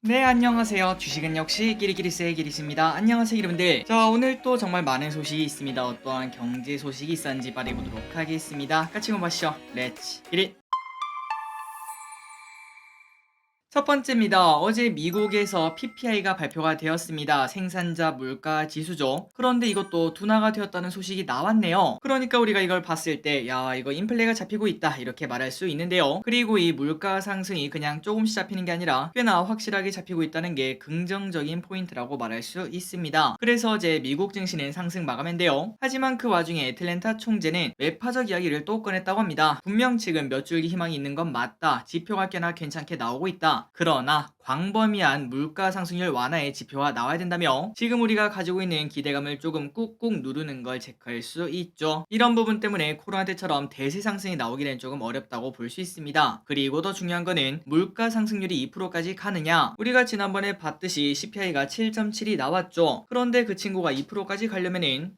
네, 안녕하세요. 주식은 역시 끼리끼리스의 끼리스입니다. 안녕하세요, 여러분들. 자, 오늘 또 정말 많은 소식이 있습니다. 어떠한 경제 소식이 있었는지 말해보도록 하겠습니다. 같이 한번 보시죠. 렛츠 기릿! 첫 번째입니다. 어제 미국에서 PPI가 발표가 되었습니다. 생산자 물가 지수죠. 그런데 이것도 둔화가 되었다는 소식이 나왔네요. 그러니까 우리가 이걸 봤을 때, 야, 이거 인플레가 잡히고 있다, 이렇게 말할 수 있는데요. 그리고 이 물가 상승이 그냥 조금씩 잡히는 게 아니라 꽤나 확실하게 잡히고 있다는 게 긍정적인 포인트라고 말할 수 있습니다. 그래서 어제 미국 증시는 상승 마감했는데요. 하지만 그 와중에 애틀랜타 총재는 매파적 이야기를 또 꺼냈다고 합니다. 분명 지금 몇 줄기 희망이 있는 건 맞다. 지표가 꽤나 괜찮게 나오고 있다. 그러나 광범위한 물가 상승률 완화의 지표가 나와야 된다며 지금 우리가 가지고 있는 기대감을 조금 꾹꾹 누르는 걸 체크할 수 있죠. 이런 부분 때문에 코로나 때처럼 대세 상승이 나오기는 조금 어렵다고 볼 수 있습니다. 그리고 더 중요한 거는 물가 상승률이 2%까지 가느냐. 우리가 지난번에 봤듯이 CPI가 7.7이 나왔죠. 그런데 그 친구가 2%까지 가려면은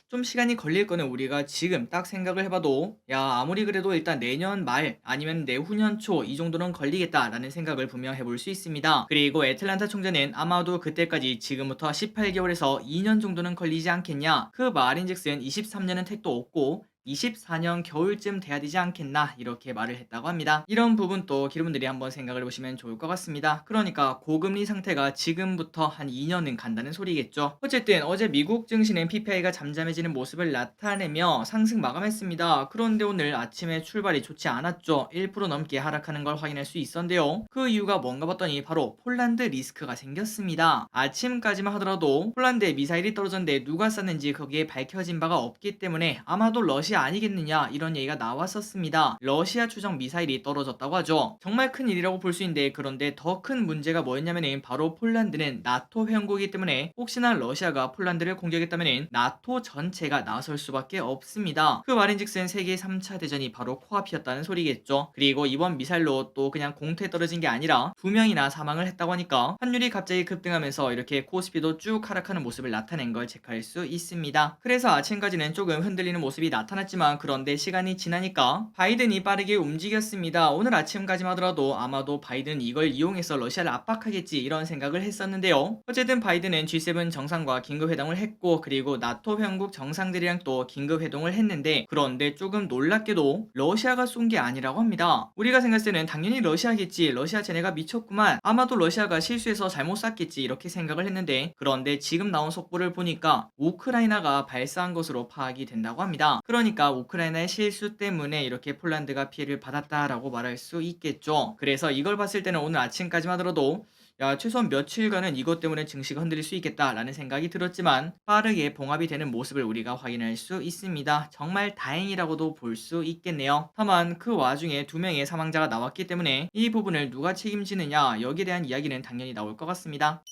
좀 시간이 걸릴 거는 우리가 지금 딱 생각을 해봐도 야, 아무리 그래도 일단 내년 말 아니면 내후년 초 이 정도는 걸리겠다라는 생각을 분명 해볼 수 있습니다. 그리고 애틀란타 총재는 아마도 그때까지 지금부터 18개월에서 2년 정도는 걸리지 않겠냐. 그 말인즉슨 23년은 택도 없고 24년 겨울쯤 돼야 되지 않겠나, 이렇게 말을 했다고 합니다. 이런 부분도 여러분들이 한번 생각을 해보시면 좋을 것 같습니다. 그러니까 고금리 상태가 지금부터 한 2년은 간다는 소리겠죠. 어쨌든 어제 미국 증시는 PPI가 잠잠해지는 모습을 나타내며 상승 마감했습니다. 그런데 오늘 아침에 출발이 좋지 않았죠. 1% 넘게 하락하는 걸 확인할 수 있었는데요. 그 이유가 뭔가 봤더니 바로 폴란드 리스크가 생겼습니다. 아침까지만 하더라도 폴란드에 미사일이 떨어졌는데 누가 쐈는지 거기에 밝혀진 바가 없기 때문에 아마도 러시아 아니겠느냐, 이런 얘기가 나왔었습니다. 러시아 추정 미사일이 떨어졌다고 하죠. 정말 큰 일이라고 볼 수 있는데, 그런데 더 큰 문제가 뭐였냐면은 바로 폴란드는 나토 회원국이기 때문에 혹시나 러시아가 폴란드를 공격했다면은 나토 전체가 나설 수밖에 없습니다. 그 말인즉슨 세계 3차 대전이 바로 코앞이었다는 소리겠죠. 그리고 이번 미사일로 또 그냥 공터에 떨어진 게 아니라 2명이나 사망을 했다고 하니까 환율이 갑자기 급등하면서 이렇게 코스피도 쭉 하락하는 모습을 나타낸 걸 체크할 수 있습니다. 그래서 아침까지는 조금 흔들리는 모습이 나타났지만, 그런데 시간이 지나니까 바이든이 빠르게 움직였습니다. 오늘 아침까지만 하더라도 아마도 바이든 이걸 이용해서 러시아를 압박하겠지, 이런 생각을 했었는데요. 어쨌든 바이든은 G7 정상과 긴급회담을 했고, 그리고 나토 회원국 정상들이랑 또 긴급회동을 했는데, 그런데 조금 놀랍게도 러시아가 쏜 게 아니라고 합니다. 우리가 생각했을 때는 당연히 러시아겠지, 러시아 쟤네가 미쳤구만, 아마도 러시아가 실수해서 잘못 쐈겠지, 이렇게 생각을 했는데, 그런데 지금 나온 속보를 보니까 우크라이나가 발사한 것으로 파악이 된다고 합니다. 그러니까 우크라이나의 실수 때문에 이렇게 폴란드가 피해를 받았다라고 말할 수 있겠죠. 그래서 이걸 봤을 때는 오늘 아침까지만 들어도 야, 최소한 며칠간은 이것 때문에 증시가 흔들릴 수 있겠다라는 생각이 들었지만, 빠르게 봉합이 되는 모습을 우리가 확인할 수 있습니다. 정말 다행이라고도 볼 수 있겠네요. 다만 그 와중에 2명의 사망자가 나왔기 때문에 이 부분을 누가 책임지느냐, 여기에 대한 이야기는 당연히 나올 것 같습니다.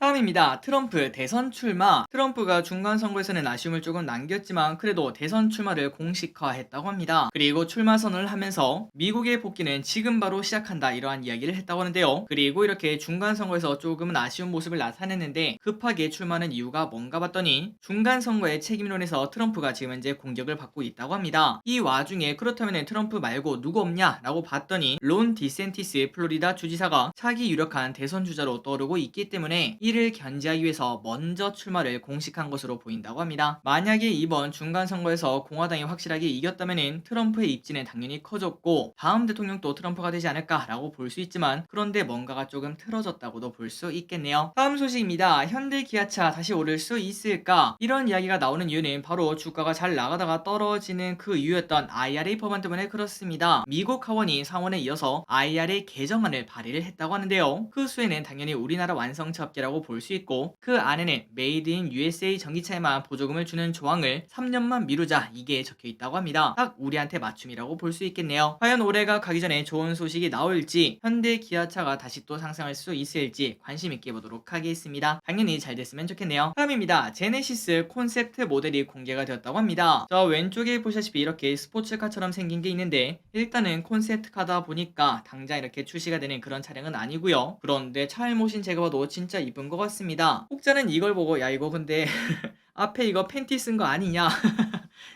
다음입니다. 트럼프 대선 출마. 트럼프가 중간 선거에서는 아쉬움을 조금 남겼지만 그래도 대선 출마를 공식화했다고 합니다. 그리고 출마 선언을 하면서 미국의 복귀는 지금 바로 시작한다, 이러한 이야기를 했다고 하는데요. 그리고 이렇게 중간 선거에서 조금은 아쉬운 모습을 나타냈는데 급하게 출마하는 이유가 뭔가 봤더니 중간 선거의 책임론에서 트럼프가 지금 현재 공격을 받고 있다고 합니다. 이 와중에 그렇다면 트럼프 말고 누구 없냐라고 봤더니 론 디센티스 플로리다 주지사가 차기 유력한 대선 주자로 떠오르고 있기 때문에 이를 견제하기 위해서 먼저 출마를 공식한 것으로 보인다고 합니다. 만약에 이번 중간 선거에서 공화당이 확실하게 이겼다면 트럼프의 입지는 당연히 커졌고 다음 대통령도 트럼프가 되지 않을까라고 볼 수 있지만, 그런데 뭔가가 조금 틀어졌다고도 볼 수 있겠네요. 다음 소식입니다. 현대 기아차 다시 오를 수 있을까? 이런 이야기가 나오는 이유는 바로 주가가 잘 나가다가 떨어지는 그 이유였던 IRA 법안 때문에 그렇습니다. 미국 하원이 상원에 이어서 IRA 개정안을 발의를 했다고 하는데요. 그 수에는 당연히 우리나라 완성차 업계라고 볼 수 있고, 그 안에는 메이드 인 USA 전기차에만 보조금을 주는 조항을 3년만 미루자, 이게 적혀 있다고 합니다. 딱 우리한테 맞춤이라고 볼 수 있겠네요. 과연 올해가 가기 전에 좋은 소식이 나올지, 현대 기아차가 다시 또 상승할 수 있을지 관심 있게 보도록 하겠습니다. 당연히 잘 됐으면 좋겠네요. 다음입니다. 제네시스 콘셉트 모델이 공개가 되었다고 합니다. 저 왼쪽에 보시다시피 이렇게 스포츠카처럼 생긴 게 있는데, 일단은 콘셉트카다 보니까 당장 이렇게 출시가 되는 그런 차량은 아니고요. 그런데 차를 모신 제가 봐도 진짜 이쁜 것 같습니다. 혹자는 이걸 보고 야, 이거 근데 앞에 이거 팬티 쓴 거 아니냐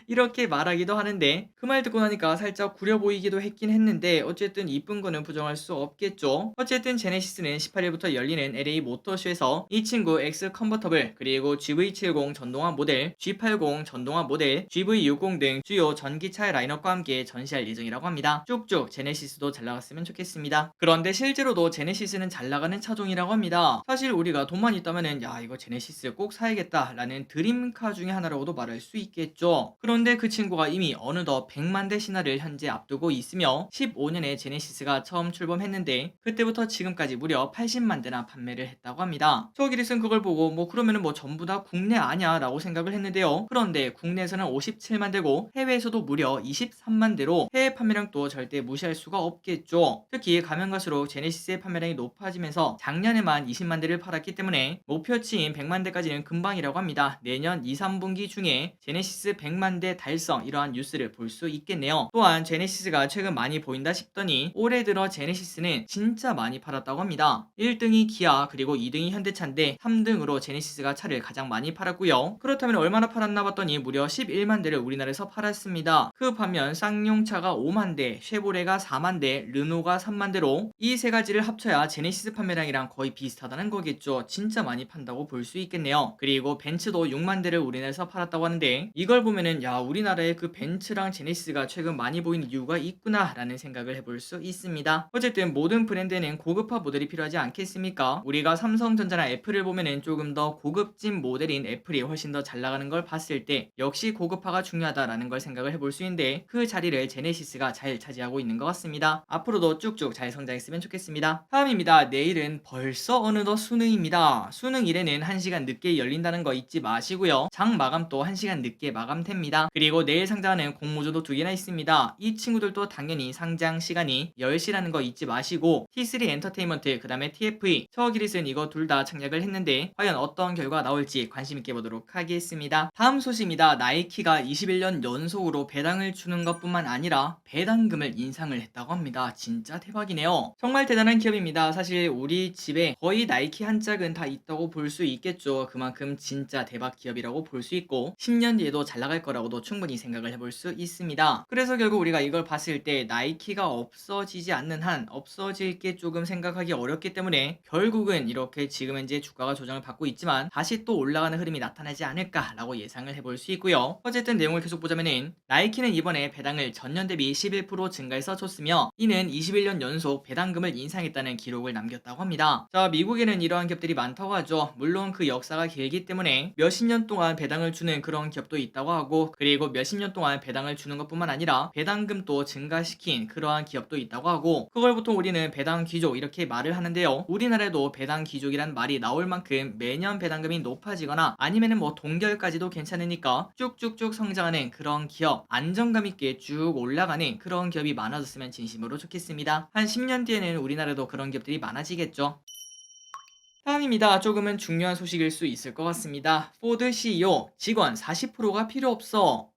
이렇게 말하기도 하는데 그 말 듣고 나니까 살짝 구려 보이기도 했긴 했는데 어쨌든 이쁜 거는 부정할 수 없겠죠. 어쨌든 제네시스는 18일부터 열리는 LA 모터쇼에서 이 친구 X 컨버터블 그리고 GV70 전동화 모델, G80 전동화 모델, GV60 등 주요 전기차의 라인업과 함께 전시할 예정이라고 합니다. 쭉쭉 제네시스도 잘 나갔으면 좋겠습니다. 그런데 실제로도 제네시스는 잘 나가는 차종이라고 합니다. 사실 우리가 돈만 있다면은 야 이거 제네시스 꼭 사야겠다 라는 드림카 중에 하나라고도 말할 수 있겠죠. 그런데 그 친구가 이미 어느덧 100만 대 신화를 현재 앞두고 있으며 15년에 제네시스가 처음 출범했는데 그때부터 지금까지 무려 80만 대나 판매를 했다고 합니다. 저기릿은 그걸 보고 뭐 그러면은 뭐 전부 다 국내 아냐 라고 생각을 했는데요. 그런데 국내에서는 57만 대고 해외에서도 무려 23만 대로 해외 판매량도 절대 무시할 수가 없겠죠. 특히 가면 갈수록 제네시스의 판매량이 높아지면서 작년에만 20만 대를 팔았기 때문에 목표치인 100만 대까지는 금방이라고 합니다. 내년 2, 3분기 중에 제네시스 100만 대 달성 이러한 뉴스를 볼 수 있겠네요. 또한 제네시스가 최근 많이 보인다 싶더니 올해 들어 제네시스는 진짜 많이 팔았다고 합니다. 1등이 기아 그리고 2등이 현대차인데 3등으로 제네시스가 차를 가장 많이 팔았고요. 그렇다면 얼마나 팔았나 봤더니 무려 11만 대를 우리나라에서 팔았습니다. 그 반면 쌍용차가 5만 대, 쉐보레가 4만 대, 르노가 3만 대로 이 세 가지를 합쳐야 제네시스 판매량이랑 거의 비슷하다는 거겠죠. 진짜 많이 판다고 볼 수 있겠네요. 그리고 벤츠도 6만 대를 우리나라에서 팔았다고 하는데 이걸 보면은 야 우리나라에 그 벤츠랑 제네시스가 최근 많이 보이는 이유가 있구나 라는 생각을 해볼 수 있습니다. 어쨌든 모든 브랜드에는 고급화 모델이 필요하지 않겠습니까? 우리가 삼성전자나 애플을 보면은 조금 더 고급진 모델인 애플이 훨씬 더 잘 나가는 걸 봤을 때 역시 고급화가 중요하다라는 걸 생각을 해볼 수 있는데 그 자리를 제네시스가 잘 차지하고 있는 것 같습니다. 앞으로도 쭉쭉 잘 성장했으면 좋겠습니다. 다음입니다. 내일은 벌써 어느덧 수능입니다. 수능 1회는 1시간 늦게 열린다는 거 잊지 마시고요. 장 마감도 1시간 늦게 마감됩니다. 그리고 내일 상장하는 공모주도 2개나 있습니다. 이 친구들도 당연히 상장 시간이 10시라는 거 잊지 마시고 T3 엔터테인먼트 그 다음에 TFE 처기릿은 이거 둘 다 착약을 했는데 과연 어떤 결과가 나올지 관심 있게 보도록 하겠습니다. 다음 소식입니다. 나이키가 21년 연속으로 배당을 주는 것뿐만 아니라 배당금을 인상을 했다고 합니다. 진짜 대박이네요. 정말 대단한 기업입니다. 사실 우리 집에 거의 나이키 한 짝은 다 있다고 볼 수 있겠죠. 그만큼 진짜 대박 기업이라고 볼 수 있고 10년 뒤에도 잘 나갈 거라고도 충분히 생각을 해볼 수 있습니다. 그래서 결국 우리가 이걸 봤을 때 나이키가 없어지지 않는 한 없어질 게 조금 생각하기 어렵기 때문에 결국은 이렇게 지금 현재 주가가 조정을 받고 있지만 다시 또 올라가는 흐름이 나타나지 않을까라고 예상을 해볼 수 있고요. 어쨌든 내용을 계속 보자면은 나이키는 이번에 배당을 전년 대비 11% 증가해서 줬으며 이는 21년 연속 배당금을 인상했다는 기록을 남겼다고 합니다. 자, 미국에는 이러한 기업들이 많다고 하죠. 물론 그 역사가 길기 때문에 몇십 년 동안 배당을 주는 그런 기업도 있다고 하고 그리고 몇십 년 동안 배당을 주는 것뿐만 아니라 배당금도 증가시킨 그러한 기업도 있다고 하고 그걸 보통 우리는 배당 귀족 이렇게 말을 하는데요. 우리나라에도 배당 귀족이란 말이 나올 만큼 매년 배당금이 높아지거나 아니면은 뭐 동결까지도 괜찮으니까 쭉쭉쭉 성장하는 그런 기업 안정감 있게 쭉 올라가는 그런 기업이 많아졌으면 진심으로 좋겠습니다. 한 10년 뒤에는 우리나라도 그런 기업들이 많아지겠죠. 다음입니다. 조금은 중요한 소식일 수 있을 것 같습니다. 포드 CEO 직원 40%가 필요 없어.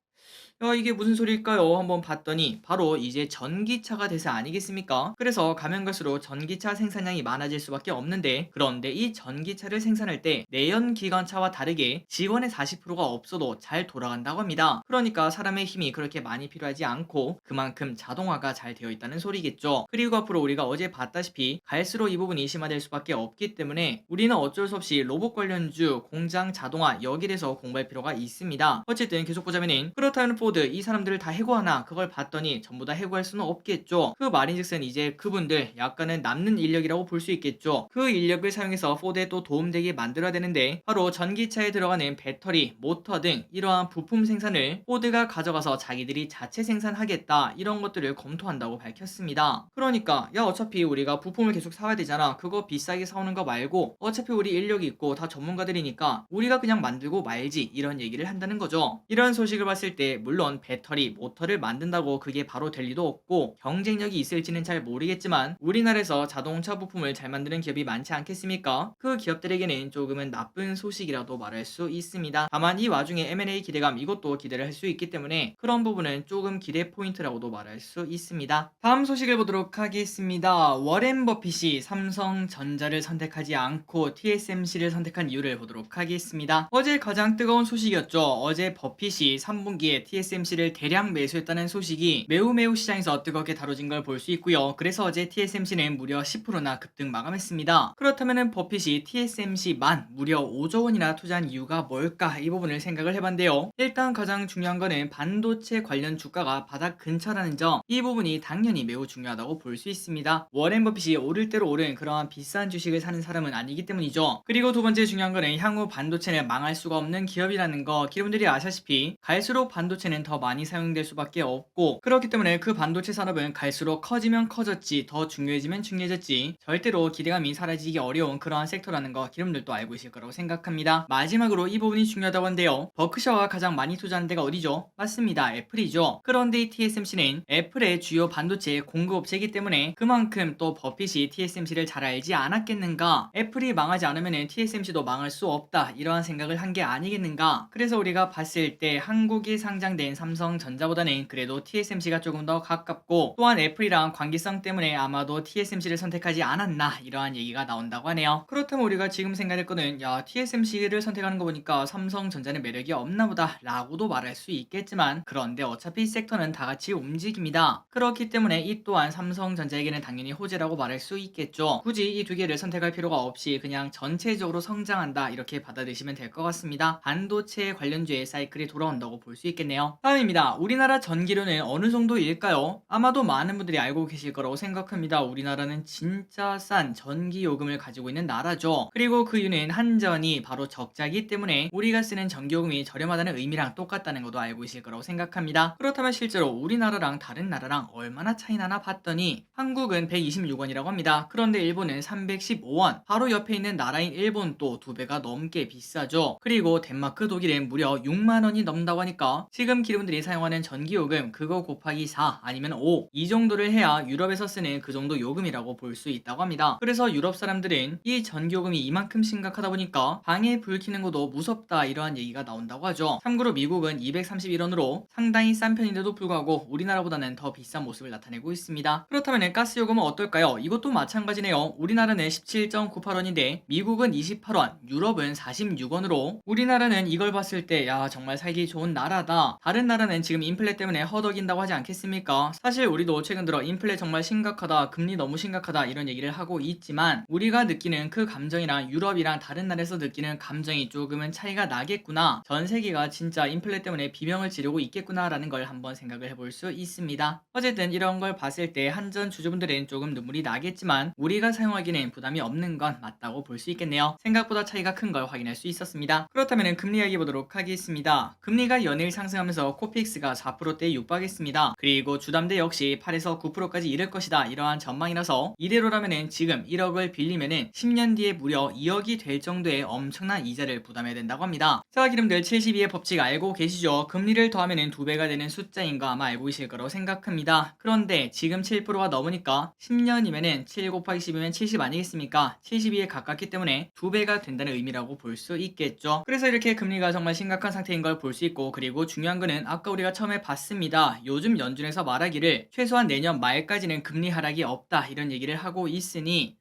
야, 이게 무슨 소리일까요? 한번 봤더니 바로 이제 전기차가 대세 아니겠습니까? 그래서 가면 갈수록 전기차 생산량이 많아질 수밖에 없는데 그런데 이 전기차를 생산할 때 내연기관차와 다르게 직원의 40%가 없어도 잘 돌아간다고 합니다. 그러니까 사람의 힘이 그렇게 많이 필요하지 않고 그만큼 자동화가 잘 되어 있다는 소리겠죠. 그리고 앞으로 우리가 어제 봤다시피 갈수록 이 부분이 심화될 수밖에 없기 때문에 우리는 어쩔 수 없이 로봇 관련주, 공장 자동화 여기에 대해서 공부할 필요가 있습니다. 어쨌든 계속 보자면은 그렇다면 포드 이 사람들을 다 해고하나 그걸 봤더니 전부 다 해고할 수는 없겠죠. 그 말인즉슨 이제 그분들 약간은 남는 인력이라고 볼 수 있겠죠. 그 인력을 사용해서 포드에 또 도움되게 만들어야 되는데 바로 전기차에 들어가는 배터리, 모터 등 이러한 부품 생산을 포드가 가져가서 자기들이 자체 생산하겠다 이런 것들을 검토한다고 밝혔습니다. 그러니까 야 어차피 우리가 부품을 계속 사와야 되잖아. 그거 비싸게 사오는 거 말고 어차피 우리 인력이 있고 다 전문가들이니까 우리가 그냥 만들고 말지 이런 얘기를 한다는 거죠. 이런 소식을 봤을 때 물론 물론 배터리, 모터를 만든다고 그게 바로 될 리도 없고 경쟁력이 있을지는 잘 모르겠지만 우리나라에서 자동차 부품을 잘 만드는 기업이 많지 않겠습니까? 그 기업들에게는 조금은 나쁜 소식이라도 말할 수 있습니다. 다만 이 와중에 M&A 기대감 이것도 기대를 할 수 있기 때문에 그런 부분은 조금 기대 포인트라고도 말할 수 있습니다. 다음 소식을 보도록 하겠습니다. 워렌 버핏이 삼성전자를 선택하지 않고 TSMC를 선택한 이유를 보도록 하겠습니다. 어제 가장 뜨거운 소식이었죠. 어제 버핏이 3분기에 TSMC를 대량 매수했다는 소식이 매우 시장에서 뜨겁게 다뤄진 걸 볼 수 있고요. 그래서 어제 TSMC는 무려 10%나 급등 마감했습니다. 그렇다면 버핏이 TSMC만 무려 5조 원이나 투자한 이유가 뭘까? 이 부분을 생각을 해봤는데요. 일단 가장 중요한 거는 반도체 관련 주가가 바닥 근처라는 점, 이 부분이 당연히 매우 중요하다고 볼 수 있습니다. 워렌 버핏이 오를 대로 오른 그러한 비싼 주식을 사는 사람은 아니기 때문이죠. 그리고 두 번째 중요한 거는 향후 반도체는 망할 수가 없는 기업이라는 거, 기업들이 아시다시피 갈수록 반도체는 더 많이 사용될 수밖에 없고, 그렇기 때문에 그 반도체 산업은 갈수록 커지면 커졌지, 더 중요해지면 중요해졌지, 절대로 기대감이 사라지기 어려운 그러한 섹터라는 거 기업들도 알고 있을 거라고 생각합니다. 마지막으로 이 부분이 중요하다고 하는데요. 버크셔가 가장 많이 투자하는 데가 어디죠? 맞습니다. 애플이죠. 그런데 이 TSMC는 애플의 주요 반도체 공급업체이기 때문에 그만큼 또 버핏이 TSMC를 잘 알지 않았겠는가? 애플이 망하지 않으면 TSMC도 망할 수 없다, 이러한 생각을 한 게 아니겠는가? 그래서 우리가 봤을 때 한국에 상장된 삼성전자보다는 그래도 TSMC가 조금 더 가깝고, 또한 애플이랑 관계성 때문에 아마도 TSMC를 선택하지 않았나, 이러한 얘기가 나온다고 하네요. 그렇다면 우리가 지금 생각할 거는, 야, TSMC를 선택하는 거 보니까 삼성전자는 매력이 없나 보다 라고도 말할 수 있겠지만, 그런데 어차피 섹터는 다 같이 움직입니다. 그렇기 때문에 이 또한 삼성전자에게는 당연히 호재라고 말할 수 있겠죠. 굳이 이 두 개를 선택할 필요가 없이 그냥 전체적으로 성장한다, 이렇게 받아들이시면 될 것 같습니다. 반도체 관련주의 사이클이 돌아온다고 볼 수 있겠네요. 다음입니다. 우리나라 전기료는 어느 정도일까요? 아마도 많은 분들이 알고 계실 거라고 생각합니다. 우리나라는 진짜 싼 전기요금을 가지고 있는 나라죠. 그리고 그 이유는 한전이 바로 적자이기 때문에 우리가 쓰는 전기요금이 저렴하다는 의미랑 똑같다는 것도 알고 계실 거라고 생각합니다. 그렇다면 실제로 우리나라랑 다른 나라랑 얼마나 차이 나나 봤더니 한국은 126원이라고 합니다. 그런데 일본은 315원, 바로 옆에 있는 나라인 일본 또 2배가 넘게 비싸죠. 그리고 덴마크, 독일은 무려 6만원이 넘는다고 하니까 지금 기름들이 사용하는 전기요금 그거 곱하기 4 아니면 5, 이 정도를 해야 유럽에서 쓰는 그 정도 요금이라고 볼 수 있다고 합니다. 그래서 유럽 사람들은 이 전기요금이 이만큼 심각하다 보니까 방에 불 켜는 것도 무섭다, 이러한 얘기가 나온다고 하죠. 참고로 미국은 231원으로 상당히 싼 편인데도 불구하고 우리나라보다는 더 비싼 모습을 나타내고 있습니다. 그렇다면 가스 요금은 어떨까요? 이것도 마찬가지네요. 우리나라는 17.98원인데 미국은 28원, 유럽은 46원으로, 우리나라는 이걸 봤을 때 야, 정말 살기 좋은 나라다. 다른 나라는 지금 인플레 때문에 허덕인다고 하지 않겠습니까? 사실 우리도 최근 들어 인플레 정말 심각하다, 금리 너무 심각하다, 이런 얘기를 하고 있지만 우리가 느끼는 그 감정이랑 유럽이랑 다른 나라에서 느끼는 감정이 조금은 차이가 나겠구나, 전 세계가 진짜 인플레 때문에 비명을 지르고 있겠구나 라는 걸 한번 생각을 해볼 수 있습니다. 어쨌든 이런 걸 봤을 때 한전 주주분들은 조금 눈물이 나겠지만 우리가 사용하기는 부담이 없는 건 맞다고 볼 수 있겠네요. 생각보다 차이가 큰 걸 확인할 수 있었습니다. 그렇다면 금리 이야기 보도록 하겠습니다. 금리가 연일 상승하면서 코픽스가 4%대에 육박했습니다. 그리고 주담대 역시 8에서 9%까지 이를 것이다, 이러한 전망이라서 이대로라면 지금 1억을 빌리면 10년 뒤에 무려 2억이 될 정도의 엄청난 이자를 부담해야 된다고 합니다. 자, 기름들 72의 법칙 알고 계시죠? 금리를 더하면 2배가 되는 숫자인 거 아마 알고 계실 거라고 생각합니다. 그런데 지금 7%가 넘으니까 10년이면 7 곱하기 10이면 70 아니겠습니까? 72에 가깝기 때문에 2배가 된다는 의미라고 볼 수 있겠죠. 그래서 이렇게 금리가 정말 심각한 상태인 걸 볼 수 있고, 그리고 중요한 거는 아까 우리가 처음에 봤습니다. 요즘 연준에서 말하기를 최소한 내년 말까지는 금리 하락이 없다, 이런 얘기를 하고 있으니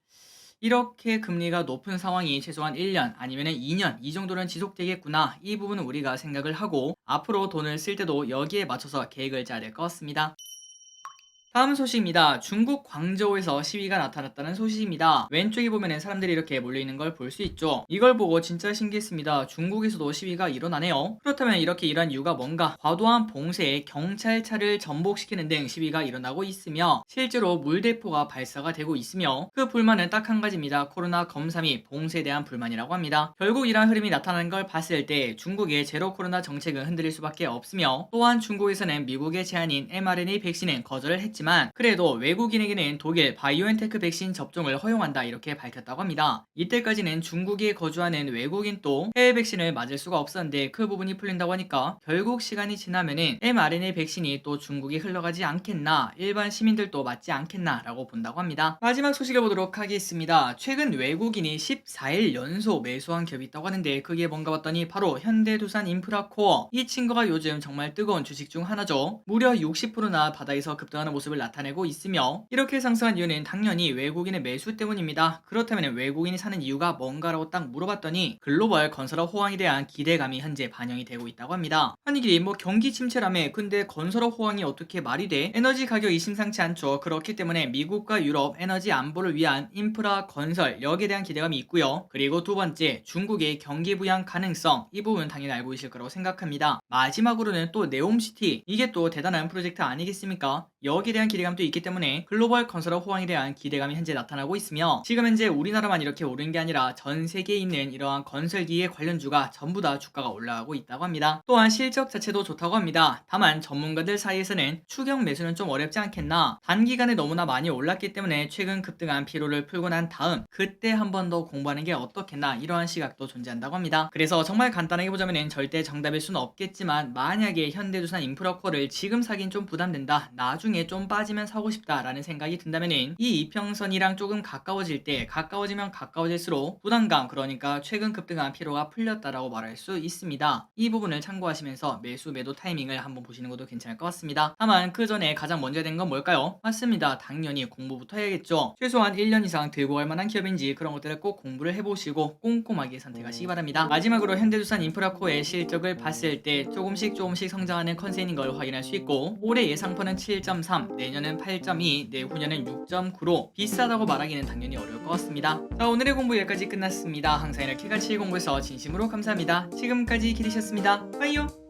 이렇게 금리가 높은 상황이 최소한 1년 아니면 2년 이 정도는 지속되겠구나, 이 부분은 우리가 생각을 하고 앞으로 돈을 쓸 때도 여기에 맞춰서 계획을 짜야 될 것 같습니다. 다음 소식입니다. 중국 광저우에서 시위가 나타났다는 소식입니다. 왼쪽에 보면 사람들이 이렇게 몰려있는 걸 볼 수 있죠. 이걸 보고 진짜 신기했습니다. 중국에서도 시위가 일어나네요. 그렇다면 이렇게 일어난 이유가 뭔가? 과도한 봉쇄에 경찰차를 전복시키는 등 시위가 일어나고 있으며 실제로 물대포가 발사가 되고 있으며 그 불만은 딱 한 가지입니다. 코로나 검사 및 봉쇄에 대한 불만이라고 합니다. 결국 이러한 흐름이 나타나는 걸 봤을 때 중국의 제로 코로나 정책은 흔들릴 수밖에 없으며, 또한 중국에서는 미국의 제안인 mRNA 백신은 거절을 했지만 않지만 그래도 외국인에게는 독일 바이오엔테크 백신 접종을 허용한다 이렇게 밝혔다고 합니다. 이때까지는 중국에 거주하는 외국인도 해외 백신을 맞을 수가 없었는데 그 부분이 풀린다고 하니까 결국 시간이 지나면은 mRNA 백신이 또 중국에 흘러가지 않겠나, 일반 시민들도 맞지 않겠나 라고 본다고 합니다. 마지막 소식을 보도록 하겠습니다. 최근 외국인이 14일 연속 매수한 기업이 있다고 하는데 그게 뭔가 봤더니 바로 현대두산 인프라코어. 이 친구가 요즘 정말 뜨거운 주식 중 하나죠. 무려 60%나 바닥에서 급등하는 모습을 나타내고 있으며 이렇게 상승한 이유는 당연히 외국인의 매수 때문입니다. 그렇다면 외국인이 사는 이유가 뭔가라고 딱 물어봤더니 글로벌 건설업 호황에 대한 기대감이 현재 반영이 되고 있다고 합니다. 아니 이게 뭐 경기 침체라며, 근데 건설업 호황이 어떻게 말이 돼? 에너지 가격이 심상치 않죠. 그렇기 때문에 미국과 유럽 에너지 안보를 위한 인프라 건설 여기에 대한 기대감이 있고요. 그리고 두 번째, 중국의 경기 부양 가능성, 이 부분 당연히 알고 계실 거라고 생각합니다. 마지막으로는 또 네옴시티, 이게 또 대단한 프로젝트 아니겠습니까? 여기에 대한 기대감도 있기 때문에 글로벌 건설업 호황에 대한 기대감이 현재 나타나고 있으며 지금 현재 우리나라만 이렇게 오른 게 아니라 전 세계에 있는 이러한 건설기의 관련주가 전부 다 주가가 올라가고 있다고 합니다. 또한 실적 자체도 좋다고 합니다. 다만 전문가들 사이에서는 추격 매수는 좀 어렵지 않겠나, 단기간에 너무나 많이 올랐기 때문에 최근 급등한 피로를 풀고 난 다음 그때 한 번 더 공부하는 게 어떻겠나, 이러한 시각도 존재한다고 합니다. 그래서 정말 간단하게 보자면 절대 정답일 수는 없겠지만 만약에 현대두산 인프라코어를 지금 사긴 좀 부담된다, 나중에 좀 빠지면 사고 싶다라는 생각이 든다면은 이 이평선이랑 조금 가까워질 때, 가까워지면 가까워질수록 부담감, 그러니까 최근 급등한 피로가 풀렸다라고 말할 수 있습니다. 이 부분을 참고하시면서 매수 매도 타이밍을 한번 보시는 것도 괜찮을 것 같습니다. 다만 그 전에 가장 먼저 된 건 뭘까요? 맞습니다. 당연히 공부부터 해야겠죠. 최소한 1년 이상 들고 갈 만한 기업인지 그런 것들을 꼭 공부를 해보시고 꼼꼼하게 선택하시기 바랍니다. 마지막으로 현대두산 인프라코어의 실적을 봤을 때 조금씩 성장하는 컨셉인 걸 확인할 수 있고, 올해 예상phân은 7.3, 내년은 8.2, 내후년은 6.9로 비싸다고 말하기는 당연히 어려울 것 같습니다. 자, 오늘의 공부 여기까지 끝났습니다. 항상 이렇게 같이 공부해서 진심으로 감사합니다. 지금까지 기리셨습니다. 빠이요.